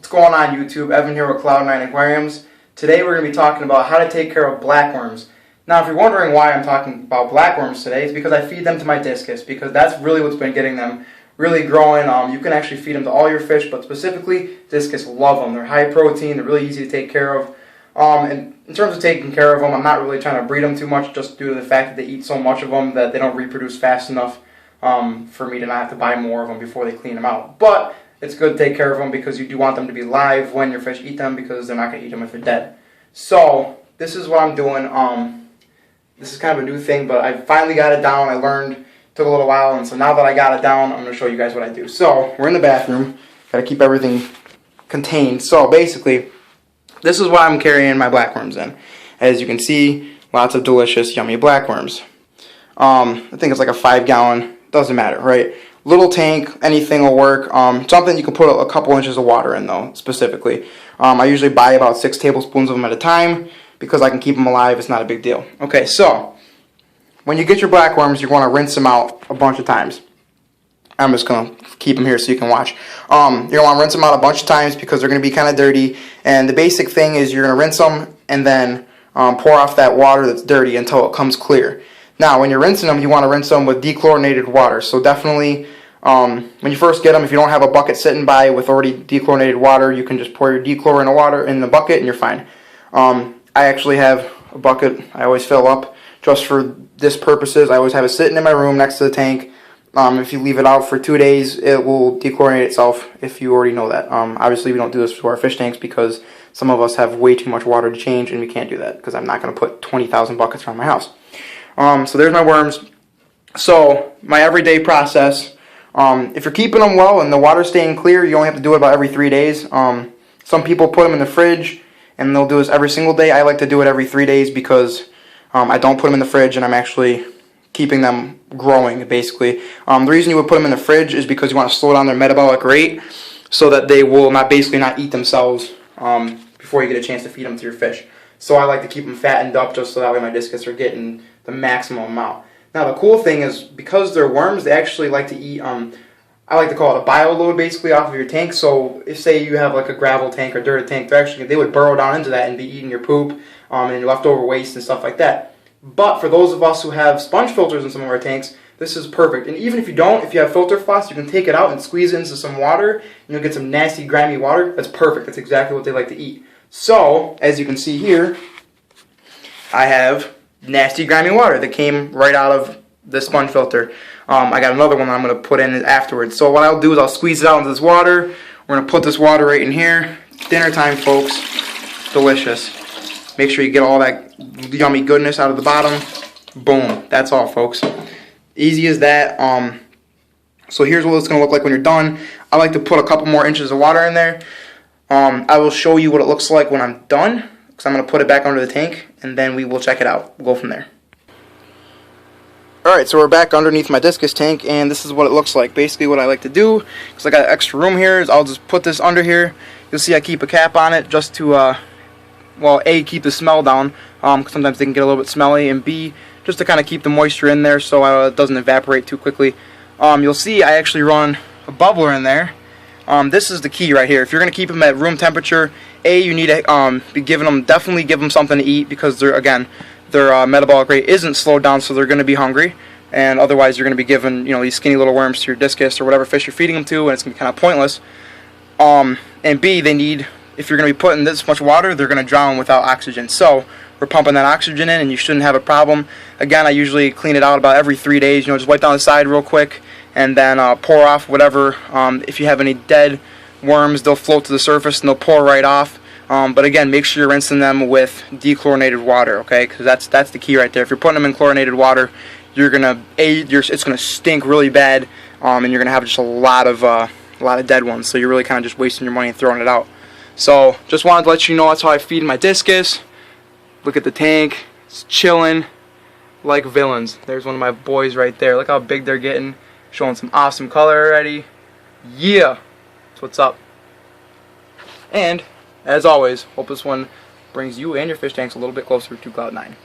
What's going on, YouTube? Evan here with Cloud9 Aquariums. Today we're going to be talking about how to take care of blackworms. Now, if you're wondering why I'm talking about blackworms today, it's because I feed them to my discus, because that's really what's been getting them really growing. You can actually feed them to all your fish, but specifically, discus love them. They're high protein, they're really easy to take care of. And in terms of taking care of them, I'm not really trying to breed them too much, just due to the fact that they eat so much of them that they don't reproduce fast enough for me to not have to buy more of them before they clean them out. But it's good to take care of them because you do want them to be live when your fish eat them, because they're not going to eat them if they're dead. So this is what I'm doing. This is kind of a new thing, but I finally got it down. I learned, took a little while, and so now that I got it down, I'm going to show you guys what I do. So we're in the bathroom. Got to keep everything contained. So basically, this is what I'm carrying my blackworms in. As you can see, lots of delicious, yummy blackworms. I think it's like a 5-gallon. Doesn't matter, right? Little tank, anything will work. Something you can put a couple inches of water in, though, specifically. I usually buy about 6 tablespoons of them at a time because I can keep them alive. It's not a big deal. Okay, so when you get your blackworms, you want to rinse them out a bunch of times. I'm just going to keep them here so you can watch. You're going to want to rinse them out a bunch of times because they're going to be kind of dirty. And the basic thing is you're going to rinse them and then pour off that water that's dirty until it comes clear. Now, when you're rinsing them, you want to rinse them with dechlorinated water. So definitely, when you first get them, if you don't have a bucket sitting by with already dechlorinated water, you can just pour your dechlor in the water in the bucket and you're fine. I actually have a bucket I always fill up just for this purposes. I always have it sitting in my room next to the tank. If you leave it out for 2 days, it will dechlorinate itself, if you already know that. Obviously, we don't do this to our fish tanks because some of us have way too much water to change, and we can't do that because I'm not going to put 20,000 buckets around my house. So there's my worms. So my everyday process, if you're keeping them well and the water's staying clear, you only have to do it about every 3 days. Some people put them in the fridge and they'll do this every single day. I like to do it every 3 days because I don't put them in the fridge and I'm actually keeping them growing, basically. The reason you would put them in the fridge is because you want to slow down their metabolic rate so that they will not eat themselves before you get a chance to feed them to your fish. So I like to keep them fattened up just so that way my discus are getting the maximum amount. Now the cool thing is, because they're worms, they actually like to eat, I like to call it a bioload, basically, off of your tank. So if, say, you have like a gravel tank or dirt tank, they would burrow down into that and be eating your poop and your leftover waste and stuff like that. But for those of us who have sponge filters in some of our tanks, this is perfect. And even if you don't, if you have filter floss, you can take it out and squeeze it into some water, and you'll get some nasty, grimy water. That's perfect. That's exactly what they like to eat. So, as you can see here, I have nasty, grimy water that came right out of the sponge filter. I got another one I'm going to put in afterwards. So what I'll do is I'll squeeze it out into this water. We're going to put this water right in here. Dinner time, folks. Delicious. Make sure you get all that yummy goodness out of the bottom. Boom. That's all, folks. Easy as that. So here's what it's going to look like when you're done. I like to put a couple more inches of water in there. I will show you what it looks like when I'm done, because I'm going to put it back under the tank, and then we will check it out. We'll go from there. Alright, so we're back underneath my discus tank, and this is what it looks like. Basically what I like to do, because I got extra room here, is I'll just put this under here. You'll see I keep a cap on it just to, well, A, keep the smell down, because sometimes they can get a little bit smelly, and B, just to kind of keep the moisture in there so it doesn't evaporate too quickly. You'll see I actually run a bubbler in there. This is the key right here. If you're going to keep them at room temperature, A, you need to definitely give them something to eat, because their metabolic rate isn't slowed down, so they're going to be hungry, and otherwise you're going to be giving these skinny little worms to your discus or whatever fish you're feeding them to, and it's going to be kind of pointless. And B, if you're going to be putting this much water, they're going to drown without oxygen. So we're pumping that oxygen in, and you shouldn't have a problem. Again, I usually clean it out about every 3 days. Just wipe down the side real quick, and then pour off whatever. If you have any dead worms, they'll float to the surface and they'll pour right off. But again, make sure you're rinsing them with dechlorinated water, okay? Because that's the key right there. If you're putting them in chlorinated water, it's gonna stink really bad, and you're gonna have just a lot of dead ones. So you're really kind of just wasting your money and throwing it out. So just wanted to let you know that's how I feed my discus. Look at the tank; it's chilling like villains. There's one of my boys right there. Look how big they're getting. Showing some awesome color already. Yeah, that's what's up. And as always, hope this one brings you and your fish tanks a little bit closer to Cloud9.